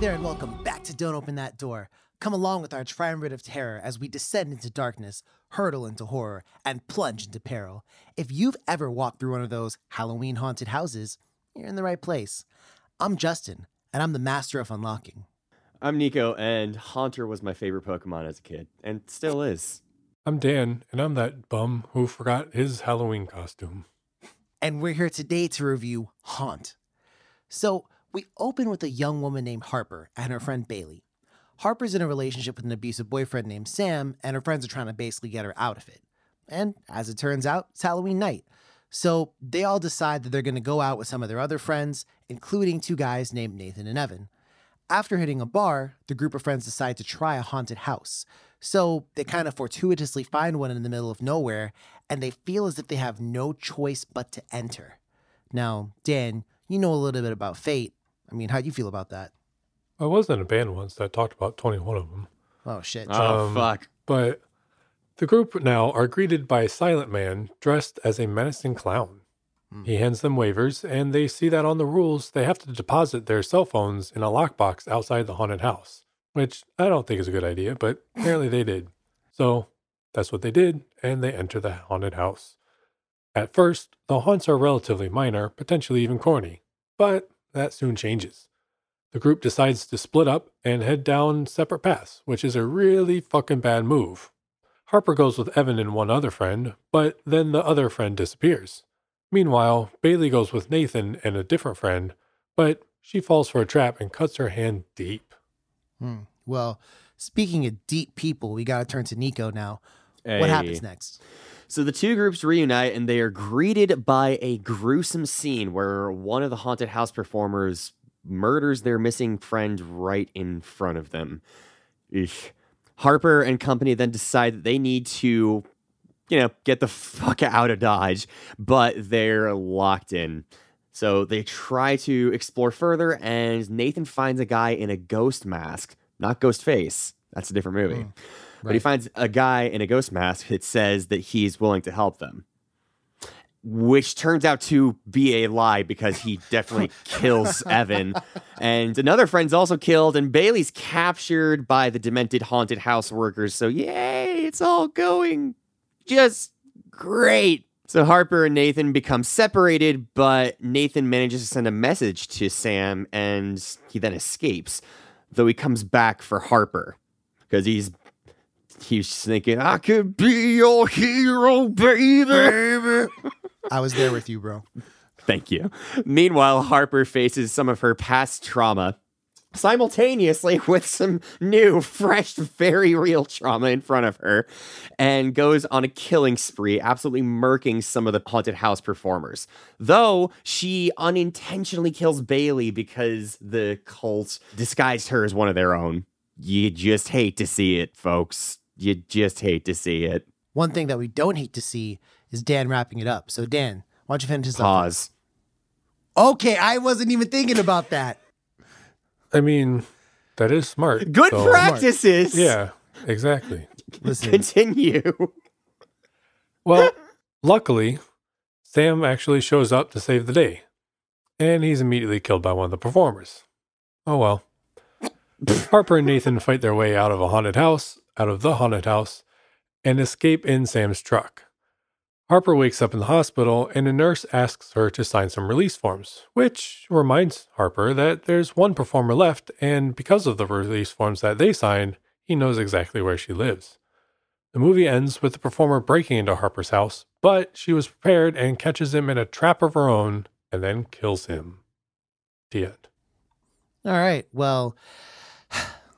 there, and welcome back to Don't Open That Door. Come along with our triumvirate of terror as we descend into darkness, hurtle into horror, and plunge into peril. If you've ever walked through one of those Halloween haunted houses, you're in the right place. I'm Justin, and I'm the master of unlocking. I'm Nico, and Haunter was my favorite Pokemon as a kid, and still is. I'm Dan, and I'm that bum who forgot his Halloween costume. And we're here today to review Haunt. So, we open with a young woman named Harper and her friend Bailey. Harper's in a relationship with an abusive boyfriend named Sam, and her friends are trying to basically get her out of it. And as it turns out, it's Halloween night. So they all decide that they're going to go out with some of their other friends, including two guys named Nathan and Evan. After hitting a bar, the group of friends decide to try a haunted house. So they kind of fortuitously find one in the middle of nowhere, and they feel as if they have no choice but to enter. Now, Dan, you know a little bit about fate. I mean, how do you feel about that? I was in a band once that talked about 21 of them. Oh, shit. Oh, fuck. But the group now are greeted by a silent man dressed as a menacing clown. He hands them waivers, and they see that on the rules, they have to deposit their cell phones in a lockbox outside the haunted house, which I don't think is a good idea, but apparently they did. So that's what they did, and they enter the haunted house. At first, the haunts are relatively minor, potentially even corny, but that soon changes. The group decides to split up and head down separate paths, which is a really fucking bad move. Harper goes with Evan and one other friend, but then the other friend disappears. Meanwhile, Bailey goes with Nathan and a different friend, but she falls for a trap and cuts her hand deep. Well, speaking of deep people, we got to turn to Nico now. Hey. What happens next? So the two groups reunite, and they are greeted by a gruesome scene where one of the haunted house performers murders their missing friend right in front of them. Eesh. Harper and company then decide that they need to, get the fuck out of Dodge, but they're locked in. So they try to explore further, and Nathan finds a guy in a ghost mask, not Ghostface. That's a different movie. But he finds a guy in a ghost mask that says that he's willing to help them, which turns out to be a lie because he definitely kills Evan. And another friend's also killed, and Bailey's captured by the demented haunted house workers. So yay, it's all going just great. So Harper and Nathan become separated, but Nathan manages to send a message to Sam, and he then escapes, though he comes back for Harper because he's thinking, I could be your hero, baby. I was there with you, bro. Thank you. Meanwhile, Harper faces some of her past trauma simultaneously with some new, fresh, very real trauma in front of her, and goes on a killing spree, absolutely murking some of the haunted house performers. Though she unintentionally kills Bailey because the cult disguised her as one of their own. You just hate to see it, folks. You just hate to see it. One thing that we don't hate to see is Dan wrapping it up. So, Dan, why don't you finish this up? Pause. Okay, I wasn't even thinking about that. I mean, that is smart. Good so- practices. Yeah, exactly. Listen, Continue. Well, luckily, Sam actually shows up to save the day, and he's immediately killed by one of the performers. Oh well. Harper and Nathan fight their way out of the haunted house, and escape in Sam's truck. Harper wakes up in the hospital, and a nurse asks her to sign some release forms, which reminds Harper that there's one performer left, and because of the release forms that they signed, he knows exactly where she lives. The movie ends with the performer breaking into Harper's house, but she was prepared and catches him in a trap of her own, and then kills him. The end. all right, well,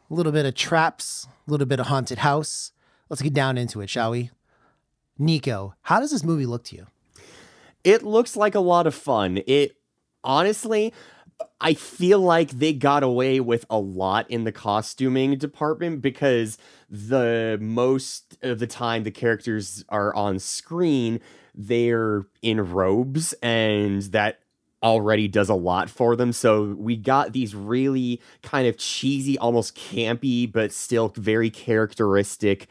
a little bit of traps, a little bit of haunted house. Let's get down into it, shall we? Nico, how does this movie look to you? It looks like a lot of fun. Honestly, I feel like they got away with a lot in the costuming department because the most of the time the characters are on screen, they're in robes, and that already does a lot for them. So we got these really kind of cheesy, almost campy, but still very characteristic.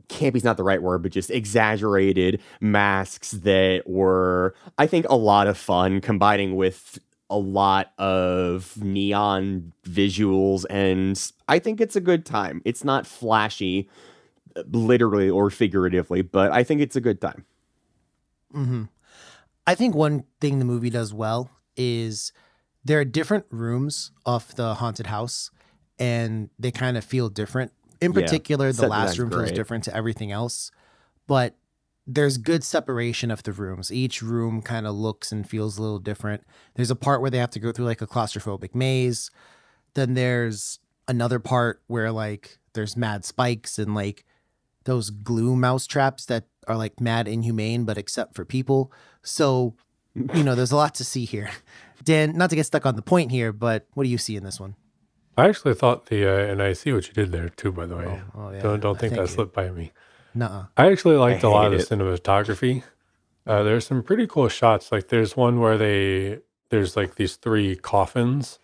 Campy's not the right word, but just exaggerated masks that were, I think, a lot of fun, combining with a lot of neon visuals, and I think it's a good time. It's not flashy, literally or figuratively, but I think it's a good time. Mm-hmm. I think one thing the movie does well is there are different rooms of the haunted house, and they kind of feel different. In particular, the last room feels different to everything else, but there's good separation of the rooms. Each room kind of looks and feels a little different. There's a part where they have to go through like a claustrophobic maze. Then there's another part where like there's mad spikes and like those glue mouse traps that are like mad inhumane, but except for people. So, you know, there's a lot to see here. Dan, not to get stuck on the point here, but what do you see in this one? I actually thought and I see what you did there too, by the way. Yeah. Don't think that slipped by me. Nuh-uh. I actually liked a lot of the cinematography. There's some pretty cool shots. Like there's one where there's like these 3 coffins,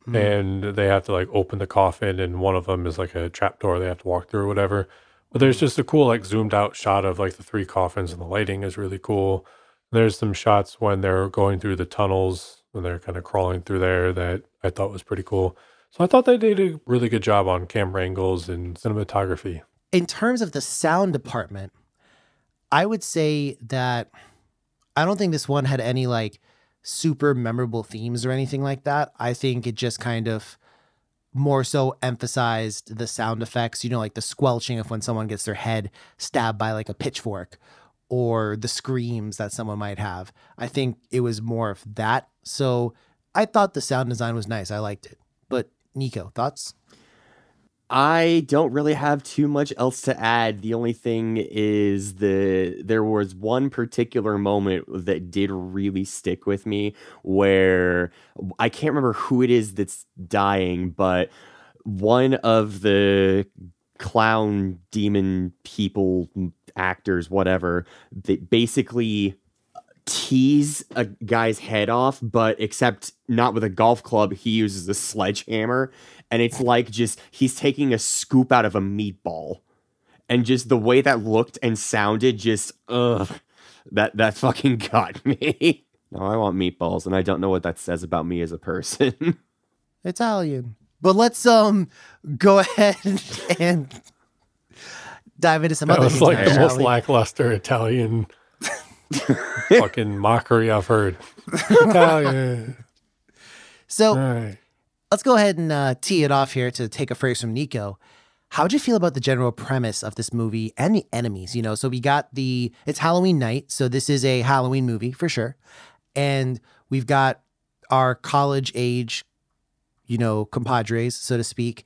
and they have to like open the coffin, and one of them is like a trapdoor they have to walk through or whatever. But there's just a cool like zoomed out shot of like the 3 coffins, and the lighting is really cool. There's some shots when they're going through the tunnels and they're kind of crawling through there that I thought was pretty cool. So I thought they did a really good job on camera angles and cinematography. In terms of the sound department, I would say that I don't think this one had any like super memorable themes or anything like that. I think it just kind of more so emphasized the sound effects, you know, like the squelching of when someone gets their head stabbed by like a pitchfork, or the screams that someone might have. I think it was more of that. So I thought the sound design was nice. I liked it. But Nico, thoughts? I don't really have too much else to add. The only thing is there was one particular moment that did really stick with me, where I can't remember who it is that's dying, but one of the clown demon people, actors, whatever, they basically tease a guy's head off, but except not with a golf club. He uses a sledgehammer, and it's like just he's taking a scoop out of a meatball, and just the way that looked and sounded, just that fucking got me. No, I want meatballs, and I don't know what that says about me as a person. Italian. But let's go ahead and dive into some other things. That was like the most lackluster Italian fucking mockery I've heard. Italian. So right. Let's go ahead and tee it off here to take a phrase from Nico. How'd you feel about the general premise of this movie and the enemies? You know, so we got it's Halloween night, so this is a Halloween movie for sure. And we've got our college age, you know, compadres, so to speak.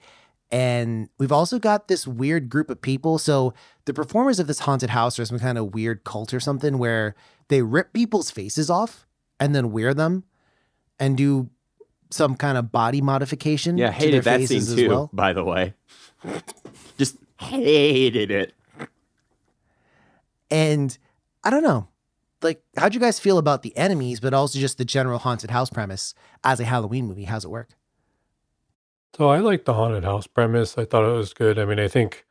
And we've also got this weird group of people. So the performers of this haunted house are some kind of weird cult or something where they rip people's faces off and then wear them and do some kind of body modification. Yeah, hated that scene too, well. By the way. Just hated it. And I don't know, like, how'd you guys feel about the enemies, but also just the general haunted house premise as a Halloween movie? How's it work? So I like the haunted house premise. I thought it was good. I mean, I think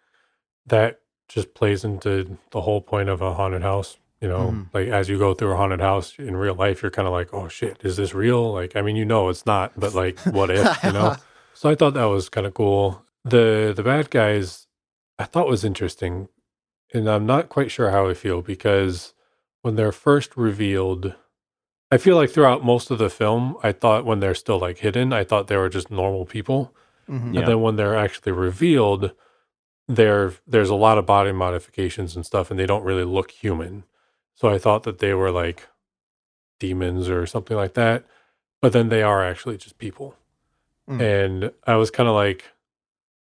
that just plays into the whole point of a haunted house. You know, like as you go through a haunted house in real life, you're kind of like, oh shit, is this real? Like, I mean, you know, it's not, but like, what if, you know? So I thought that was kind of cool. The bad guys, I thought was interesting. And I'm not quite sure how I feel, because when they're first revealed, I feel like throughout most of the film, I thought when they're still like hidden, I thought they were just normal people. And then when they're actually revealed, there's a lot of body modifications and stuff, and they don't really look human. So I thought that they were like demons or something like that, but then they are actually just people. And I was kind of like,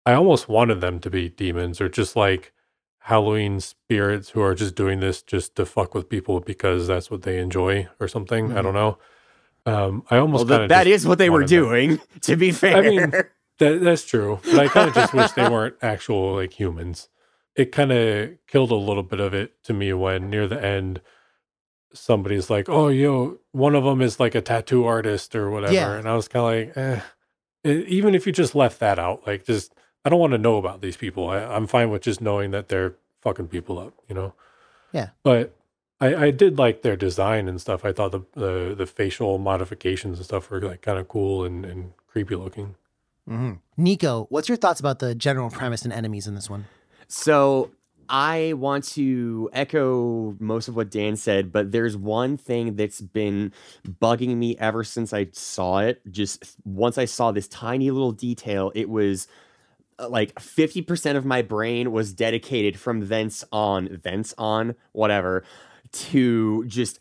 I almost wanted them to be demons or just like Halloween spirits who are just doing this just to fuck with people because that's what they enjoy or something. I don't know. I almost that is what they were doing, to be fair. I mean, that's true. But I kind of just wish they weren't actual like humans. It kind of killed a little bit of it to me when near the end, somebody's like, oh, yo, one of them is like a tattoo artist or whatever. Yeah. And I was kind of like, even if you just left that out, like just, I don't want to know about these people. I'm fine with just knowing that they're fucking people up, you know? Yeah. But I did like their design and stuff. I thought the facial modifications and stuff were like kind of cool and creepy looking. Nico, what's your thoughts about the general premise and enemies in this one? So I want to echo most of what Dan said, but there's one thing that's been bugging me ever since I saw it. Just once I saw this tiny little detail, it was like 50% of my brain was dedicated from thence on, whatever, to just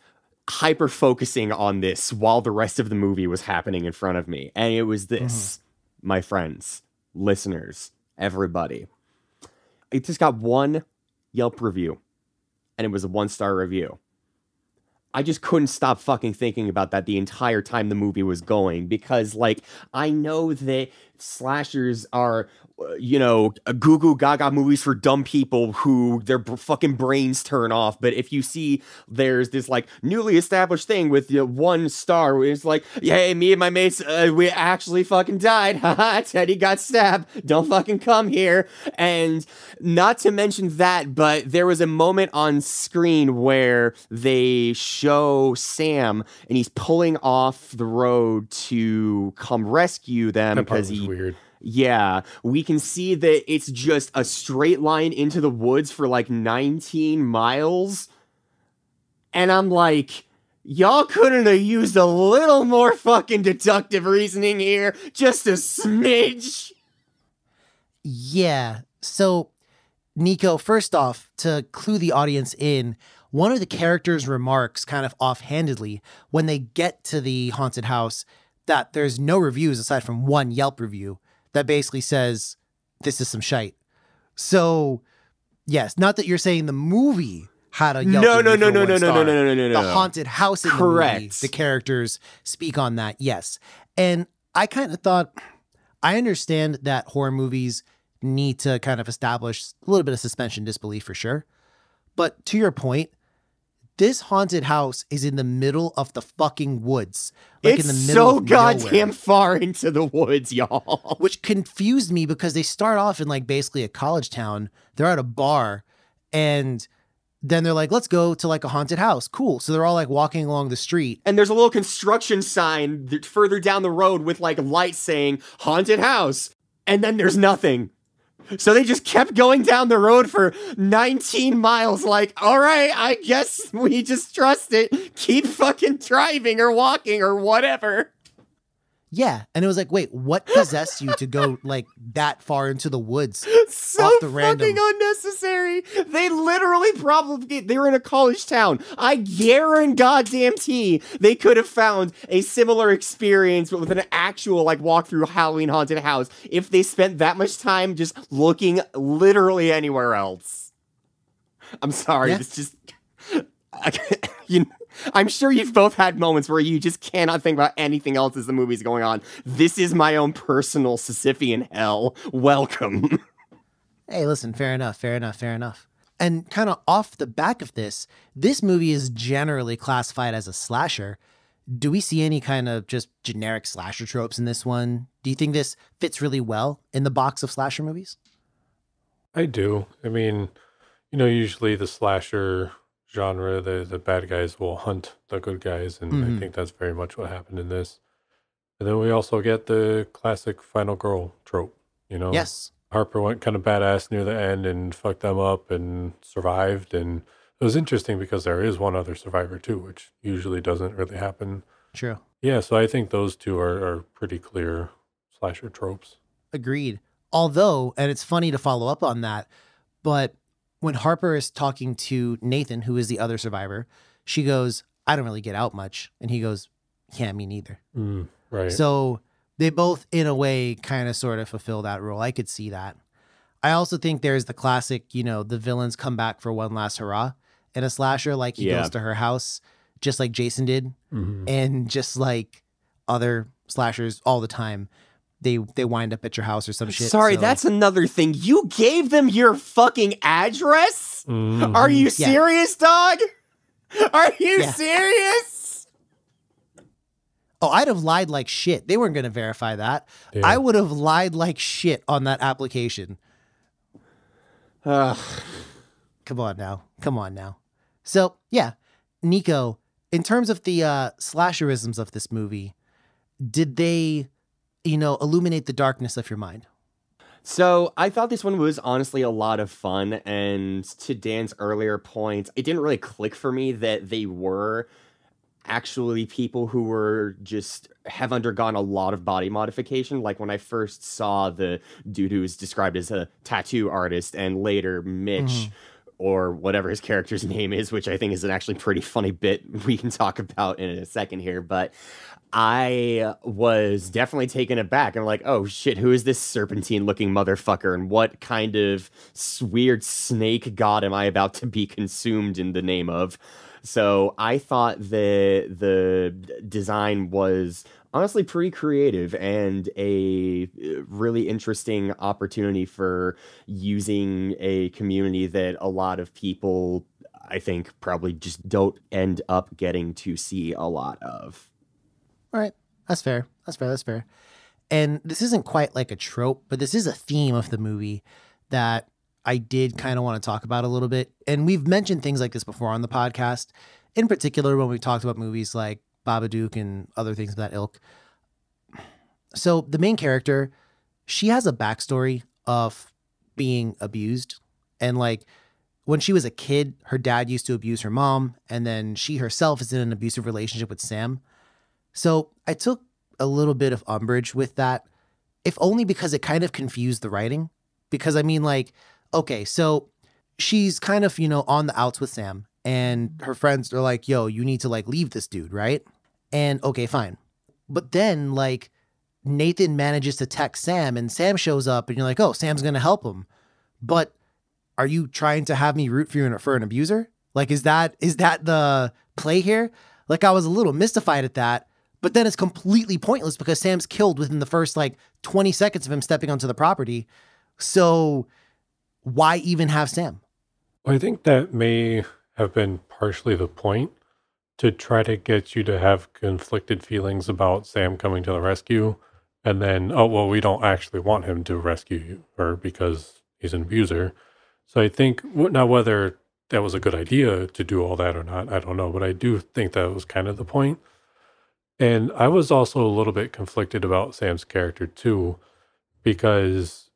hyper focusing on this while the rest of the movie was happening in front of me. And it was this, my friends, listeners, everybody. It just got one Yelp review, and it was a 1-star review. I just couldn't stop fucking thinking about that the entire time the movie was going, because, like, I know that slashers are, you know, goo goo gaga movies for dumb people who their fucking brains turn off. But if you see there's this like newly established thing with 1 star, where it's like, hey, me and my mates, we actually fucking died. Haha, Teddy got stabbed. Don't fucking come here. And not to mention that, but there was a moment on screen where they show Sam and he's pulling off the road to come rescue them because he. Weird. Yeah, we can see that it's just a straight line into the woods for like 19 miles. And I'm like, y'all couldn't have used a little more fucking deductive reasoning here. Just a smidge. Yeah. So, Nico, first off, to clue the audience in, one of the characters remarks kind of offhandedly when they get to the haunted house that there's no reviews aside from one Yelp review that basically says, this is some shite. So, yes, not that you're saying the movie had a Yelp review for 1 star. No. The haunted house in Correct. the movie, the characters speak on that, yes. And I kind of thought, I understand that horror movies need to kind of establish a little bit of suspension disbelief for sure. But to your point, this haunted house is in the middle of the fucking woods. Like It's in the middle so of goddamn nowhere, far into the woods, y'all. which confused me because they start off in like basically a college town. They're at a bar and then they're like, let's go to like a haunted house. Cool. So they're all like walking along the street. And there's a little construction sign further down the road with like lights saying haunted house. And then there's nothing. So they just kept going down the road for 19 miles like, all right, I guess we just trust it. Keep fucking driving or walking or whatever. Yeah. And it was like, wait, what possessed you to go like that far into the woods? So Off the fucking random. unnecessary. They literally they were in a college town. I guarantee they could have found a similar experience, but with an actual like walk through Halloween haunted house if they spent that much time just looking literally anywhere else. I'm sorry. Yeah. It's just, I'm sure you've both had moments where you just cannot think about anything else as the movie's going on. This is my own personal Sisyphean hell. Welcome. Hey, listen, fair enough. And kind of off the back of this movie is generally classified as a slasher. Do we see any kind of just generic slasher tropes in this one? Do you think this fits really well in the box of slasher movies? I do. I mean, usually the slasher genre, the bad guys will hunt the good guys, and I think that's very much what happened in this. And then we also get the classic final girl trope, Yes. Harper went kind of badass near the end and fucked them up and survived. And it was interesting because there is one other survivor too, which usually doesn't really happen. True. Yeah, so I think those two are pretty clear slasher tropes. Agreed. Although, and it's funny to follow up on that, but when Harper is talking to Nathan, who is the other survivor, she goes, I don't really get out much. And he goes, yeah, me neither. Right. So they both, in a way, kind of sort of fulfill that role. I could see that. I also think there's the classic, the villains come back for one last hurrah in a slasher, like he goes to her house, just like Jason did. And just like other slashers all the time, they wind up at your house or some shit. Sorry, so. that's another thing. You gave them your fucking address? Are you serious, dog? Are you serious? Oh, I'd have lied like shit. They weren't going to verify that. Yeah. I would have lied like shit on that application. Come on now. So, yeah, Nico, in terms of the slasherisms of this movie, did they, illuminate the darkness of your mind? So I thought this one was honestly a lot of fun, and to Dan's earlier point, it didn't really click for me that they were actually people who were just have undergone a lot of body modification. Like when I first saw the dude who was described as a tattoo artist, and later Mitch, or whatever his character's name is, which I think is an actually pretty funny bit we can talk about in a second here. But I was definitely taken aback. I'm like, oh shit, who is this serpentine looking motherfucker? And what kind of weird snake god am I about to be consumed in the name of? So I thought the design was honestly pretty creative and a really interesting opportunity for using a community that a lot of people, I think, probably just don't end up getting to see a lot of. All right. That's fair. That's fair. And this isn't quite like a trope, but this is a theme of the movie that I did kind of want to talk about a little bit. And we've mentioned things like this before on the podcast, in particular when we talked about movies like Babadook and other things of that ilk. So the main character, she has a backstory of being abused. And like when she was a kid, her dad used to abuse her mom. And then she herself is in an abusive relationship with Sam. So I took a little bit of umbrage with that, if only because it kind of confused the writing. Because I mean, like, okay, so she's kind of, on the outs with Sam, and her friends are like, yo, you need to like leave this dude, right? And okay, fine. But then like Nathan manages to text Sam, and Sam shows up, and you're like, oh, Sam's going to help him. But are you trying to have me root for an abuser? Like, is that the play here? Like, I was a little mystified at that. But then it's completely pointless because Sam's killed within the first like 20 seconds of him stepping onto the property. So why even have Sam? I think that may have been partially the point, to try to get you to have conflicted feelings about Sam coming to the rescue. And then, oh, well, we don't actually want him to rescue her because he's an abuser. So I think, now whether that was a good idea to do all that or not, I don't know. But I do think that was kind of the point. And I was also a little bit conflicted about Sam's character too, because,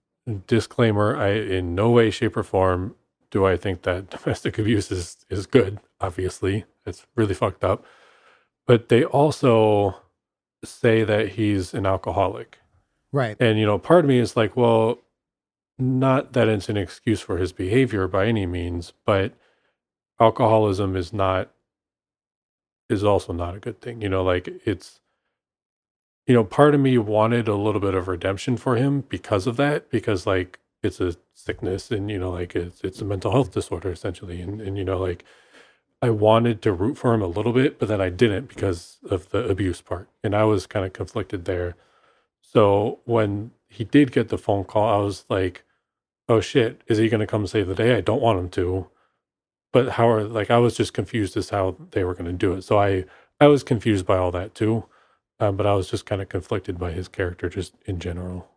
disclaimer, I in no way, shape, or form do I think that domestic abuse is good. Obviously, it's really fucked up. But they also say that he's an alcoholic. Right. And, part of me is like, well, not that it's an excuse for his behavior by any means, but alcoholism is also not a good thing. Like it's, part of me wanted a little bit of redemption for him because of that, because like it's a sickness and, like it's a mental health disorder essentially. And like I wanted to root for him a little bit, but then I didn't because of the abuse part. And I was kind of conflicted there. So when he did get the phone call, I was like, oh shit, is he going to come save the day? I don't want him to. But I was just confused as how they were going to do it. So I was confused by all that too. But I was just kind of conflicted by his character just in general.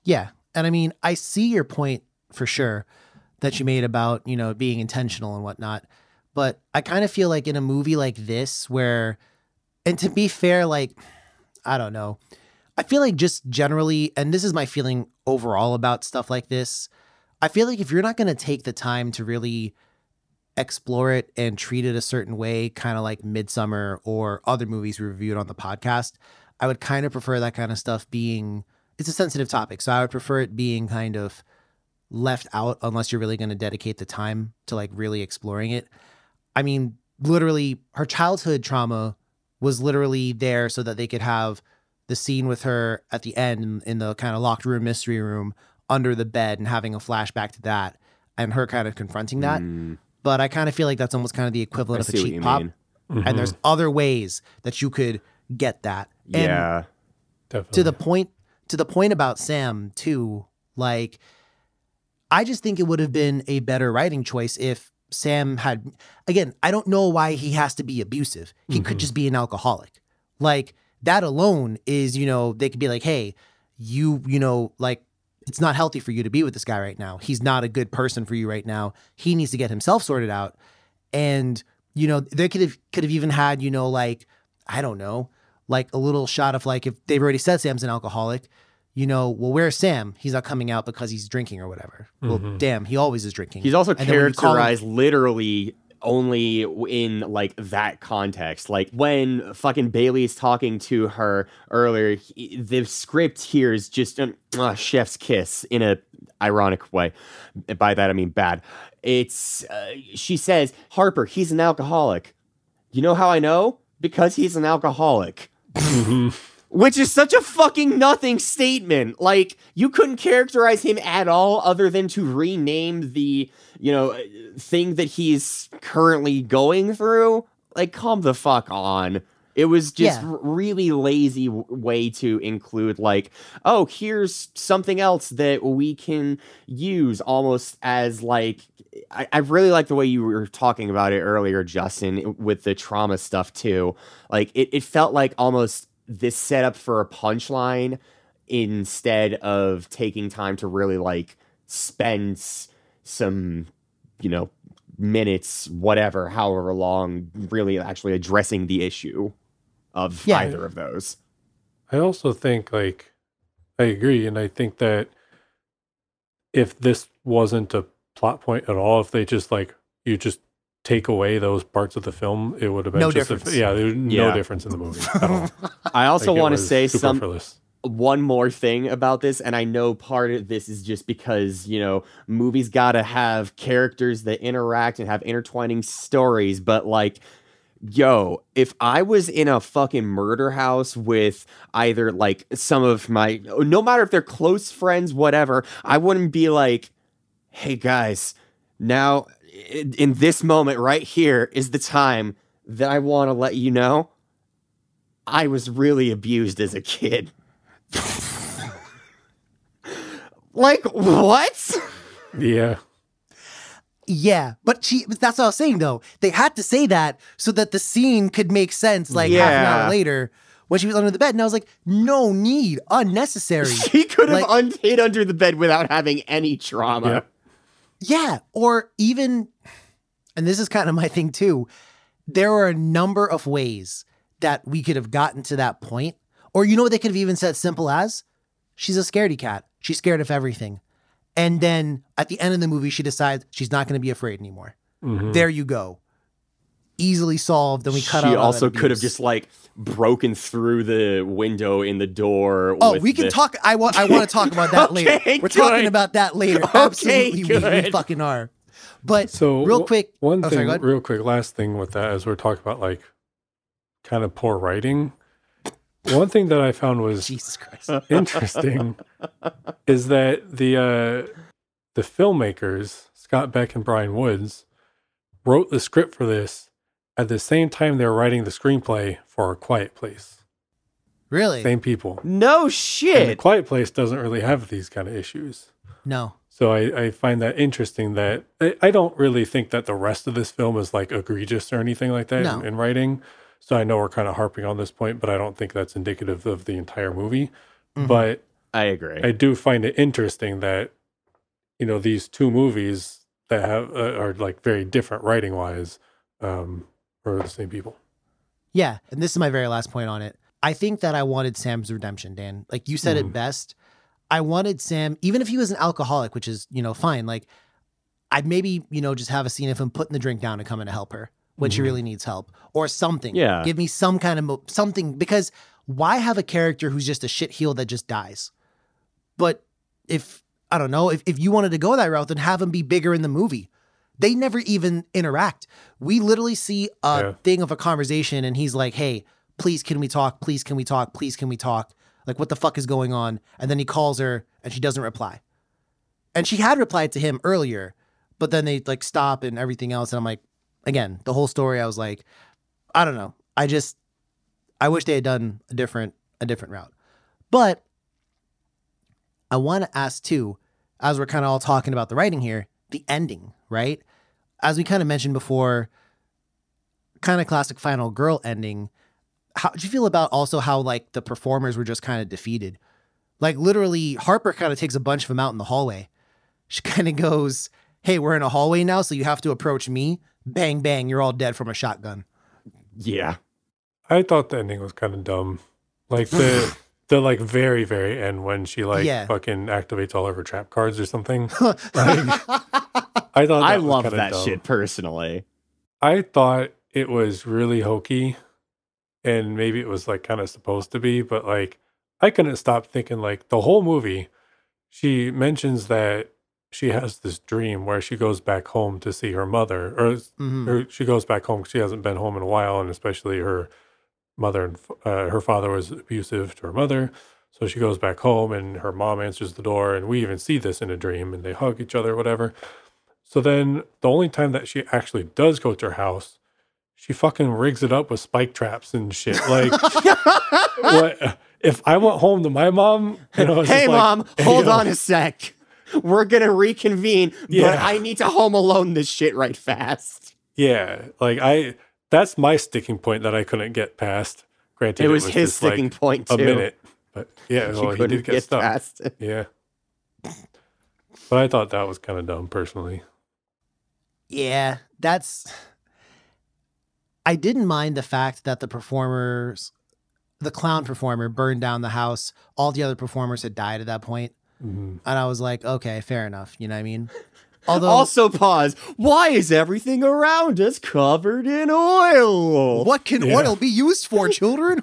Yeah. And I mean, I see your point for sure that you made about, being intentional and whatnot. But I kind of feel like in a movie like this where, and to be fair, like, I don't know. I feel like just generally, and this is my feeling overall about stuff like this, I feel like if you're not going to take the time to really explore it and treat it a certain way, kind of like Midsommar or other movies we reviewed on the podcast, I would kind of prefer that kind of stuff being, it's a sensitive topic. So I would prefer it being kind of left out unless you're really going to dedicate the time to like really exploring it. I mean, literally her childhood trauma was literally there so that they could have the scene with her at the end in the kind of locked room, mystery room under the bed and having a flashback to that and her kind of confronting that. But I kind of feel like that's almost kind of the equivalent of a cheap pop. Mm-hmm. And there's other ways that you could get that. Yeah, and definitely. To the point about Sam too, like, I just think it would have been a better writing choice if Sam had, again, I don't know why he has to be abusive. He could just be an alcoholic. Like that alone is, they could be like, hey, like, it's not healthy for you to be with this guy right now. He's not a good person for you right now. He needs to get himself sorted out. And, you know, they could have even had, you know, like, I don't know, like a little shot of like, if they've already said Sam's an alcoholic, you know, well, where's Sam? He's not coming out because he's drinking or whatever. Well, damn, he always is drinking. He's also And then when you call him- characterized literally only in like that context. Like when fucking Bailey is talking to her earlier, the script here is just a chef's kiss in a ironic way. By that I mean bad. It's she says, Harper, he's an alcoholic. You know how I know? Because he's an alcoholic. Which is such a fucking nothing statement. Like, you couldn't characterize him at all other than to rename the, you know, thing that he's currently going through. Like, come the fuck on. It was just really lazy way to include, like, oh, here's something else that we can use almost as, like, I really like the way you were talking about it earlier, Justin, with the trauma stuff, too. Like, it felt like almost this setup for a punchline instead of taking time to really like spend some, you know, minutes, whatever, however long, really actually addressing the issue of either of those. I also think, like, I agree, and I think that if this wasn't a plot point at all, if they just like, you just take away those parts of the film, it would have been No just difference. there's no difference in the movie at all. I also Like, want to it was say superfluous. one more thing about this, and I know part of this is just because, you know, movies gotta have characters that interact and have intertwining stories, but like, yo, if I was in a fucking murder house with either like some of my, no matter if they're close friends, whatever, I wouldn't be like, hey guys, now in this moment right here is the time that I want to let you know I was really abused as a kid. Like, what? Yeah. Yeah, but that's what I was saying, though. They had to say that so that the scene could make sense, like, half an hour later when she was under the bed. And I was like, no need, unnecessary. She could have Like- hid under the bed without having any trauma. Yep. Yeah, or even, and this is kind of my thing too, there are a number of ways that we could have gotten to that point. Or you know what they could have even said simple as? She's a scaredy cat. She's scared of everything. And then at the end of the movie, she decides she's not going to be afraid anymore. There you go. Easily solved. Then we cut out She all also that could have abuse. just like broken through the window in the door. Oh, with we can the- talk. I want to talk about that later. Okay, We're talking good. about that later. Okay, Absolutely, we good. fucking are. But So real quick, one oh, thing, sorry, go ahead. real quick, last thing with that, as we're talking about like kind of poor writing. One thing that I found was Jesus Christ. interesting is that the filmmakers, Scott Beck and Brian Woods, wrote the script for this at the same time they were writing the screenplay for A Quiet Place. Really? Same people. No And A shit. Quiet Place doesn't really have these kind of issues. No. So I find that interesting that I don't really think that the rest of this film is like egregious or anything like that No. in writing. So I know we're kind of harping on this point, but I don't think that's indicative of the entire movie. But I agree. I do find it interesting that, you know, these two movies that have are like very different writing wise are the same people. Yeah, and this is my very last point on it. I think that I wanted Sam's redemption, Dan. Like you said it best. I wanted Sam, even if he was an alcoholic, which is, you know, fine. Like I'd maybe, you know, just have a scene of him putting the drink down and coming to help her when she really needs help or something. Yeah. Give me some kind of something, because why have a character who's just a shitheel that just dies? But if, I don't know, if you wanted to go that route, then have him be bigger in the movie. They never even interact. We literally see a thing of a conversation and he's like, hey, please, can we talk? Please, can we talk? Please, can we talk? Like, what the fuck is going on? And then he calls her and she doesn't reply. And she had replied to him earlier, but then they like stop and everything else. And I'm like, again, the whole story, I was like, I don't know. I wish they had done a different route. But I want to ask too, as we're kind of all talking about the writing here, the ending, right? As we kind of mentioned before, kind of classic final girl ending. How did you feel about also how like the performers were just kind of defeated? Like literally Harper kind of takes a bunch of them out in the hallway. She kind of goes, hey, we're in a hallway now, so you have to approach me. bang, bang, you're all dead from a shotgun. Yeah. I thought the ending was kind of dumb. Like the like very, very end when she like fucking activates all of her trap cards or something. Like, I thought I that was love kinda that dumb. shit personally. I thought it was really hokey, and maybe it was like kind of supposed to be, but like I couldn't stop thinking like the whole movie. She mentions that she has this dream where she goes back home to see her mother, or she goes back home 'cause she hasn't been home in a while, and especially her mother and her father was abusive to her mother. So she goes back home and her mom answers the door, and we even see this in a dream, and they hug each other, whatever. So then the only time that she actually does go to her house, she fucking rigs it up with spike traps and shit. Like, what if I went home to my mom and I was Hey just like, mom, "Hey, hold yo." on a sec. We're gonna reconvene, but Yeah. I need to home alone this shit right fast. Yeah, like that's my sticking point that I couldn't get past. Granted, It was his just, sticking like, point too. a minute, but yeah, You well, he couldn't did get stuck. past it. Yeah, but I thought that was kind of dumb, personally. Yeah, I didn't mind the fact that the clown performer burned down the house. All the other performers had died at that point. Mhm. And I was like, okay, fair enough. You know what I mean? Although, Also, pause. Why is everything around us covered in oil? what can Yeah. oil be used for, children?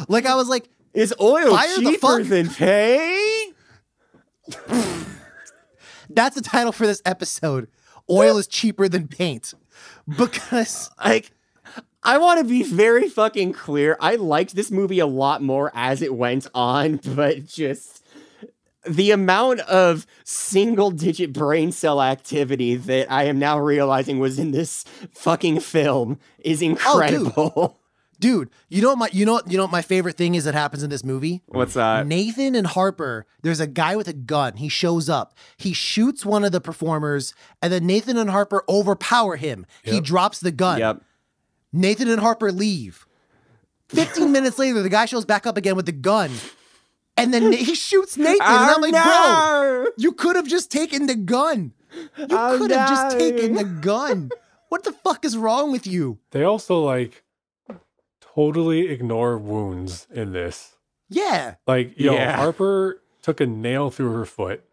Like, I was like, Is oil Fire the cheaper fuck- than paint? that's the title for this episode. Oil is cheaper than paint. Because, Like, I want to be very fucking clear. I liked this movie a lot more as it went on, but just the amount of single-digit brain cell activity that I am now realizing was in this fucking film is incredible. dude, you know what my favorite thing is that happens in this movie? What's that? Nathan and Harper, there's a guy with a gun. He shows up. He shoots one of the performers, and then Nathan and Harper overpower him. He Yep. drops the gun. Yep. Nathan and Harper leave. 15 minutes later, the guy shows back up again with the gun. And then he shoots Nathan. And I'm like, bro, you could have just taken the gun. You Oh, could have just no. taken the gun. What the fuck is wrong with you? They also like totally ignore wounds in this. Yeah. Like, Yeah. Harper took a nail through her foot,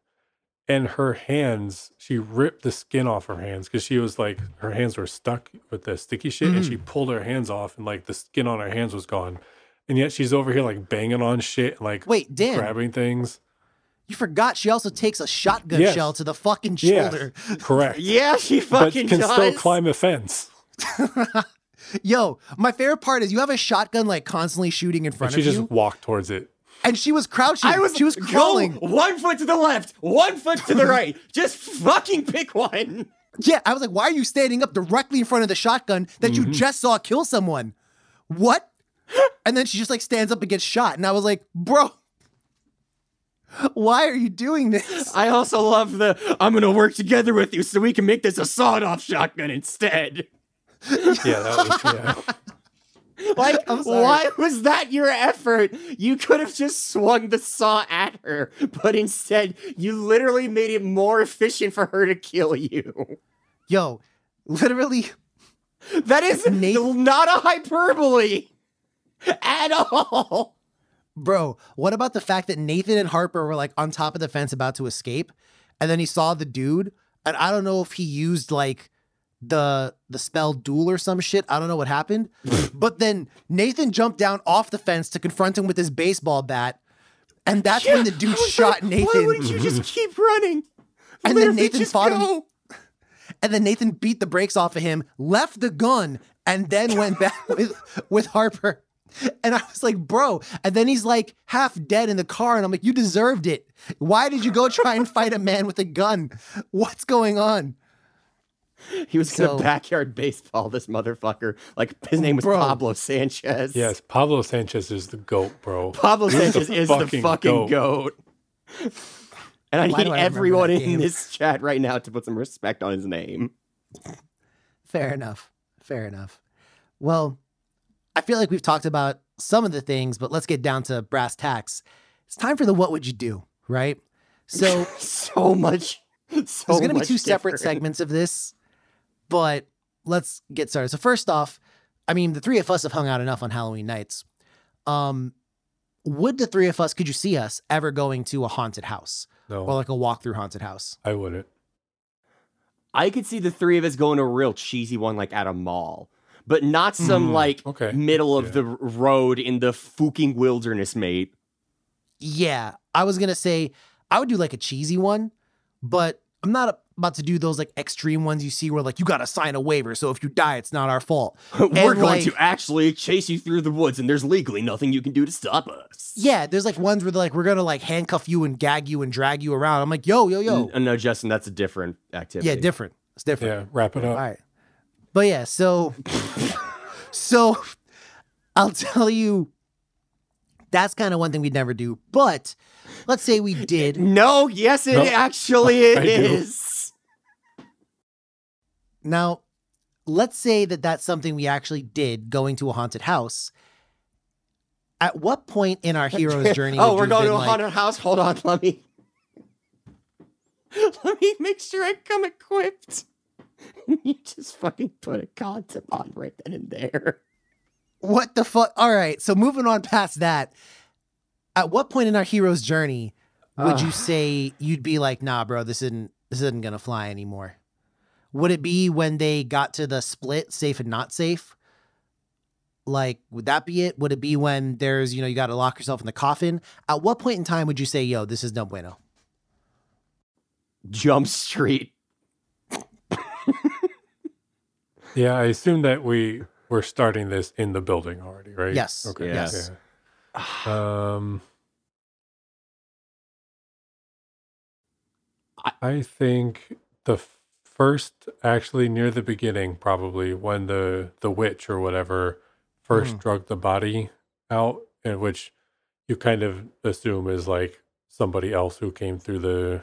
and her hands, she ripped the skin off her hands because she was like, her hands were stuck with the sticky shit, and she pulled her hands off, and like the skin on her hands was gone. And yet she's over here like banging on shit, and, like Wait, Dan, grabbing things. you forgot she also takes a shotgun Yes. shell to the fucking Yes, shoulder. correct. Yeah, she But fucking can does. still climb a fence. Yo, my favorite part is you have a shotgun like constantly shooting in And front she of just you. walked towards it. And she was crouching. She was crawling. Go 1 foot to the left, 1 foot to the right. Just fucking pick one. Yeah, I was like, why are you standing up directly in front of the shotgun that you just saw kill someone? What? And then she just like stands up and gets shot. And I was like, bro, why are you doing this? I also love I'm gonna work together with you so we can make this a sawed-off shotgun instead. Yeah, that was, yeah. Like, I'm sorry. why was that your effort? You could have just swung the saw at her, but instead, you literally made it more efficient for her to kill you. Yo, literally, That is Nathan- not a hyperbole at all. bro, what about the fact that Nathan and Harper were like on top of the fence about to escape? And then he saw the dude. And I don't know if he used like the spell duel or some shit. I don't know what happened. But then Nathan jumped down off the fence to confront him with his baseball bat. And that's when the dude shot Nathan. Why wouldn't you just keep running? And then Literally Nathan just fought him. go. And then Nathan beat the brakes off of him, left the gun, and then went back with Harper. And I was like, bro. And then he's like half dead in the car. And I'm like, you deserved it. Why did you go try and fight a man with a gun? What's going on? He was gonna So- backyard baseball this motherfucker. Like his name was Bro. Pablo Sanchez. Yes, Pablo Sanchez is the GOAT, bro. Pablo He's Sanchez is the fucking goat. And I Why need do I remember everyone that in game? this chat right now to put some respect on his name. Fair enough. Fair enough. Well, I feel like we've talked about some of the things, but let's get down to brass tacks. It's time for the what would you do, right? So So much. So there's going to be much two separate different. segments of this, but let's get started. So first off, I mean, the three of us have hung out enough on Halloween nights. Would the three of us, could you see us ever going to a haunted house? No, Or like a walk-through haunted house? I wouldn't. I could see the three of us going to a real cheesy one, like at a mall, but not some okay. middle of the road in the fucking wilderness, mate. Yeah, I was going to say I would do like a cheesy one, but I'm not about to do those like extreme ones you see where like you got to sign a waiver. So if you die, it's not our fault. We're going like, to actually chase you through the woods and there's legally nothing you can do to stop us. Yeah, there's like ones where they're like, we're going to like handcuff you and gag you and drag you around. I'm like, yo. No, Justin, that's a different activity. Yeah, different. It's different. Yeah, wrap it up. All right. But yeah, so I'll tell you, that's kind of one thing we'd never do. But let's say we did. No, yes, it actually is. Now, let's say that that's something we actually did, going to a haunted house. At what point in our hero's journey? Oh, we're going to a haunted house? Hold on, let me make sure I come equipped. You just fucking put a condom on right then and there. What the fuck? All right, so moving on past that, at what point in our hero's journey would you say you'd be like, nah, bro, this isn't gonna fly anymore? Would it be when they got to the split, safe and not safe? Like, would that be it? Would it be when there's, you got to lock yourself in the coffin? At what point in time would you say, yo, this is no bueno? Jump Street. Yeah, I assume that we're starting this in the building already, right? Yes. Okay. Yes. Yeah. I think the first, actually near the beginning, probably when the witch or whatever first drug the body out, and which you kind of assume is like somebody else who came through the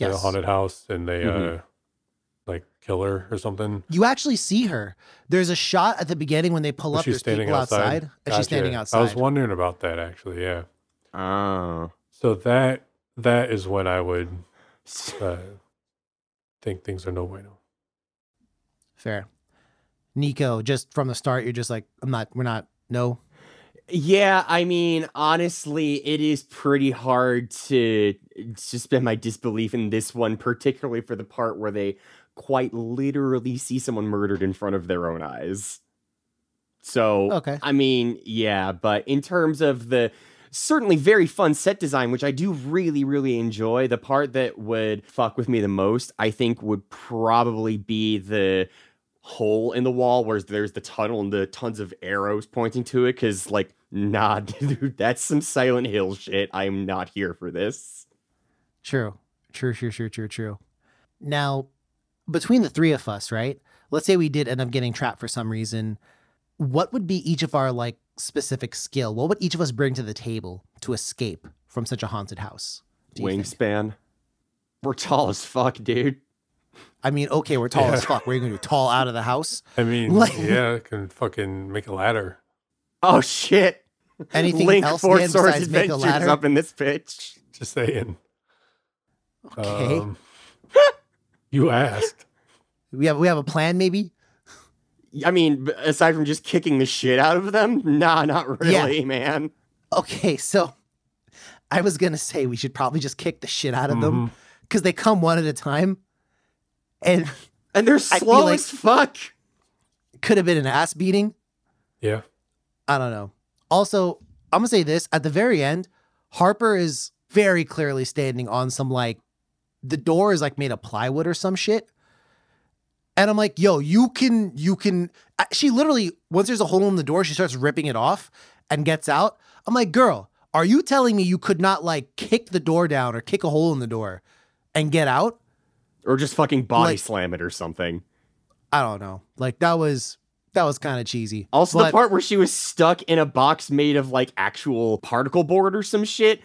haunted house, and they like kill her or something. You actually see her. There's a shot at the beginning when they pull up. There's people outside, and she's standing outside. I was wondering about that actually. Yeah. Oh. So that is when I would think things are no bueno. Fair. Nico, just from the start, you're just like, we're not, no. Yeah, I mean, honestly, it is pretty hard to suspend my disbelief in this one, particularly for the part where they quite literally see someone murdered in front of their own eyes. So, okay. I mean, yeah, but in terms of the certainly very fun set design, which I do really, really enjoy, the part that would fuck with me the most, I think, would probably be the hole in the wall where there's the tunnel and the tons of arrows pointing to it, because, like, nah, dude, that's some Silent Hill shit. I am not here for this. True. Now, between the three of us, right? Let's say we did end up getting trapped for some reason. What would be each of our, like, specific skill? What would each of us bring to the table to escape from such a haunted house? Wingspan. We're tall as fuck, dude. I mean, okay, we're tall as fuck. What are you going to do? Tall out of the house? I mean, yeah, can fucking make a ladder. Oh, shit. Anything Link else Force Swords besides make a Adventures ladder? up in this pitch. Just saying. Okay. You asked. We have a plan, maybe? I mean, aside from just kicking the shit out of them, nah, not really, man. Okay, so I was going to say we should probably just kick the shit out of them, because they come one at a time. And they're slow as fuck. Could have been an ass beating. Yeah. I don't know. Also, I'm going to say this. At the very end, Harper is very clearly standing on some, like, the door is, like, made of plywood or some shit. And I'm like, yo, you can, she literally, once there's a hole in the door, she starts ripping it off and gets out. I'm like, girl, are you telling me you could not, like, kick the door down or kick a hole in the door and get out? Or just fucking body slam it or something. I don't know. Like, that was kind of cheesy. Also, the part where she was stuck in a box made of, like, actual particle board or some shit,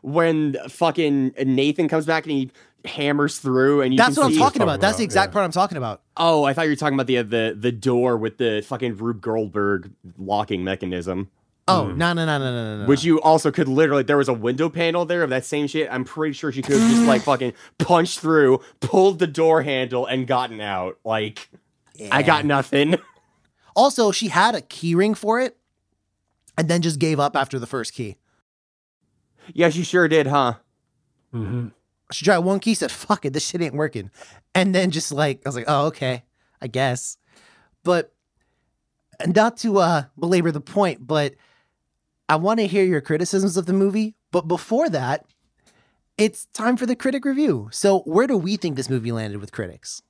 when fucking Nathan comes back and he hammers through, and that's what I'm talking about. That's the exact part I'm talking about. Oh, I thought you were talking about the door with the fucking Rube Goldberg locking mechanism. Oh, no. Which you also could literally, there was a window panel there of that same shit. I'm pretty sure she could have just, like, fucking punched through, pulled the door handle, and gotten out. Like, I got nothing. Also, she had a key ring for it and then just gave up after the first key. Yeah, she sure did, huh? Mm-hmm. She tried one key, said, fuck it, this shit ain't working. And then just like, I was like, oh, okay, I guess. But not to belabor the point, but I want to hear your criticisms of the movie. But before that, it's time for the critic review. So where do we think this movie landed with critics?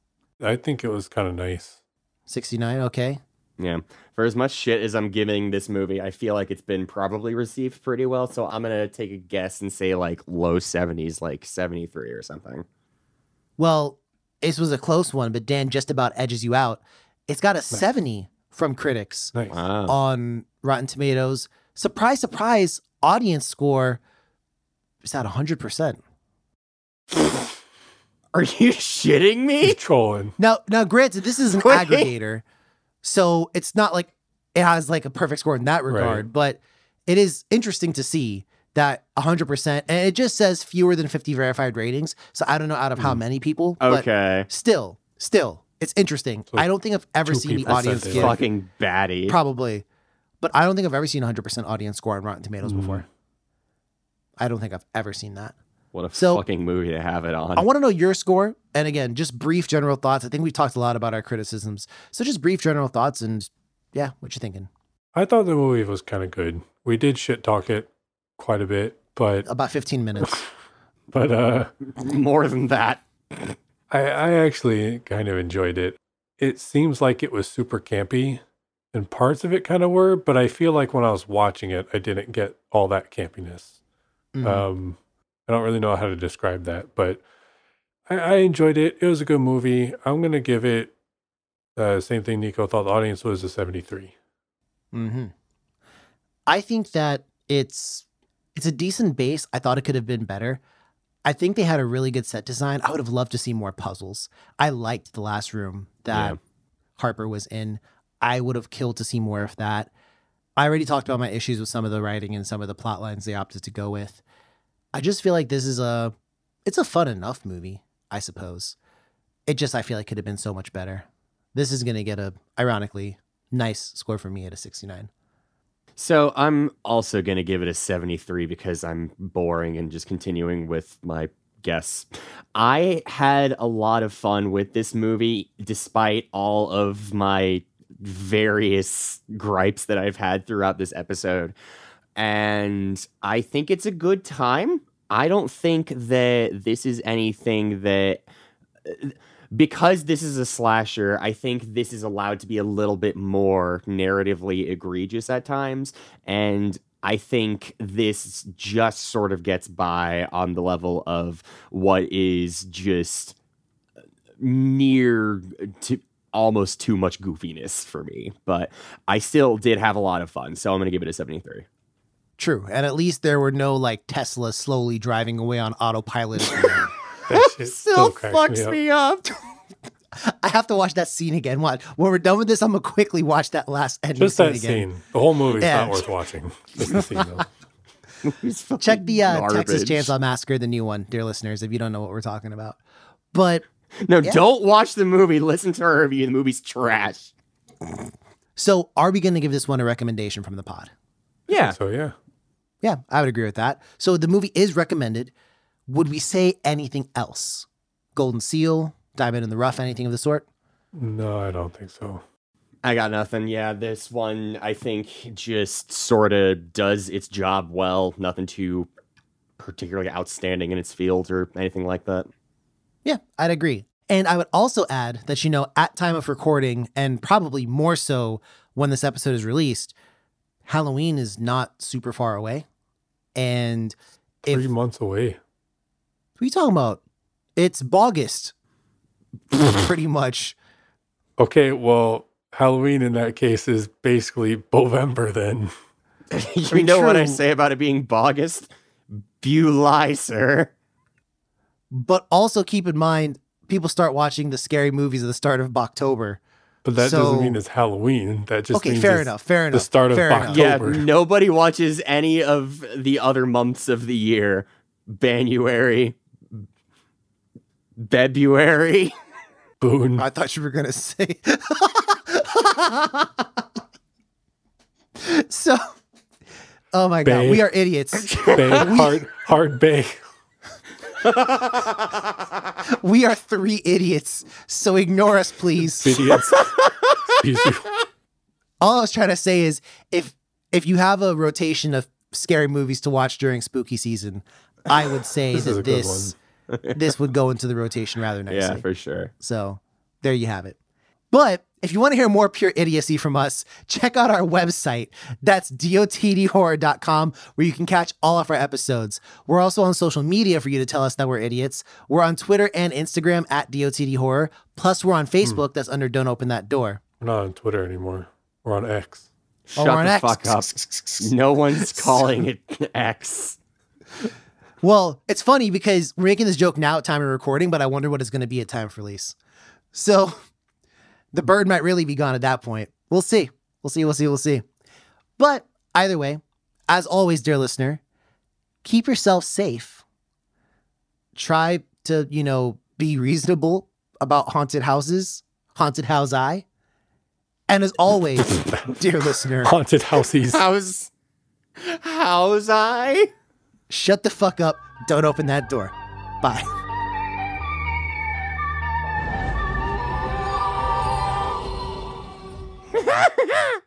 I think it was kind of nice. 69, okay. Yeah. For as much shit as I'm giving this movie, I feel like it's been probably received pretty well. So I'm going to take a guess and say like low 70s, like 73 or something. Well, this was a close one, but Dan just about edges you out. It's got a 70 from critics Nice. Wow. on Rotten Tomatoes. Surprise, surprise, audience score is at 100%. Are you shitting me? He's trolling. Now, granted, this is an Wait. aggregator, so it's not like it has like a perfect score in that regard, Right. but it is interesting to see that 100%, and it just says fewer than 50 verified ratings, so I don't know out of how many people, but Okay. still, it's interesting. So I don't think I've ever 2 seen the people said audience they give, liked Fucking baddie. probably, but I don't think I've ever seen 100% audience score on Rotten Tomatoes Mhm. before. I don't think I've ever seen that. What a So- fucking movie to have it on. I want to know your score. And again, just brief general thoughts. I think we've talked a lot about our criticisms. So just brief general thoughts and yeah, what you thinking? I thought the movie was kind of good. We did shit talk it quite a bit, but About 15 minutes. More than that. I actually kind of enjoyed it. It seems like it was super campy, and parts of it kind of were, but I feel like when I was watching it, I didn't get all that campiness. Mhm. I don't really know how to describe that, but I enjoyed it. It was a good movie. I'm going to give it same thing Nico thought the audience was, a 73. Mhm. I think that it's a decent base. I thought it could have been better. I think they had a really good set design. I would have loved to see more puzzles. I liked the last room that Yeah. Harper was in. I would have killed to see more of that. I already talked about my issues with some of the writing and some of the plot lines they opted to go with. I just feel like this is it's a fun enough movie, I suppose. It just, I feel like could have been so much better. This is going to get a, ironically, nice score from me at a 69. So I'm also going to give it a 73 because I'm boring and just continuing with my guess. I had a lot of fun with this movie despite all of my various gripes that I've had throughout this episode. And I think it's a good time. I don't think that this is anything that... Because this is a slasher, I think this is allowed to be a little bit more narratively egregious at times. And I think this just sort of gets by on the level of what is just near to almost too much goofiness for me. But I still did have a lot of fun, so I'm going to give it a 73. True. And at least there were no like Tesla slowly driving away on autopilot. That shit Still cracks fucks me up. I have to watch that scene again. What? When we're done with this, I'm going to quickly watch that last ending Just scene that again. scene. The whole movie's Yeah. not worth watching. Just the scene, though. Check the Texas Garbage. Chainsaw Massacre, the new one, dear listeners, if you don't know what we're talking about. But No, Yeah. don't watch the movie. Listen to our review. The movie's trash. so are we going to give this one a recommendation from the pod? Yeah. So, yeah. Yeah, I would agree with that. So the movie is recommended. Would we say anything else? Golden Seal, Diamond in the Rough, anything of the sort? No, I don't think so. I got nothing. Yeah, this one, I think, just sort of does its job well. Nothing too particularly outstanding in its field or anything like that. Yeah, I'd agree. And I would also add that, you know, at time of recording, and probably more so when this episode is released, Halloween is not super far away. And if 3 months away. what are you talking about? It's August, pretty much. Okay, well, Halloween in that case is basically Bovember then. You know what I true. say about it being August? You lie, sir. But also keep in mind, people start watching the scary movies at the start of October. But that So- doesn't mean it's Halloween. That just Okay, means fair it's enough. Fair enough. the start of fair enough. October. Yeah, nobody watches any of the other months of the year. January, February. Boone. I thought you were going to say. So, oh my God, Bay. we are idiots. Bay. Hard Bay. We are 3 idiots. So ignore us, please. Idiots. Excuse you. All I was trying to say is if you have a rotation of scary movies to watch during spooky season, I would say This is a that good this would go into the rotation rather nicely. Yeah, for sure. So there you have it. But if you want to hear more pure idiocy from us, check out our website. That's dotdhorror.com, where you can catch all of our episodes. We're also on social media for you to tell us that we're idiots. We're on Twitter and Instagram at dotdhorror. Plus, we're on Facebook. That's under Don't Open That Door. We're not on Twitter anymore. We're on X. Shut we're on the X. fuck up. No one's calling it X. Well, it's funny because we're making this joke now at time of recording, but I wonder what it's going to be at time of release. So the bird might really be gone at that point. We'll see. We'll see. But either way, as always, dear listener, keep yourself safe. Try to, be reasonable about haunted houses, haunted house eye. And as always, dear listener, Haunted houseies. How's I? shut the fuck up. Don't open that door. Bye. Ha ha ha!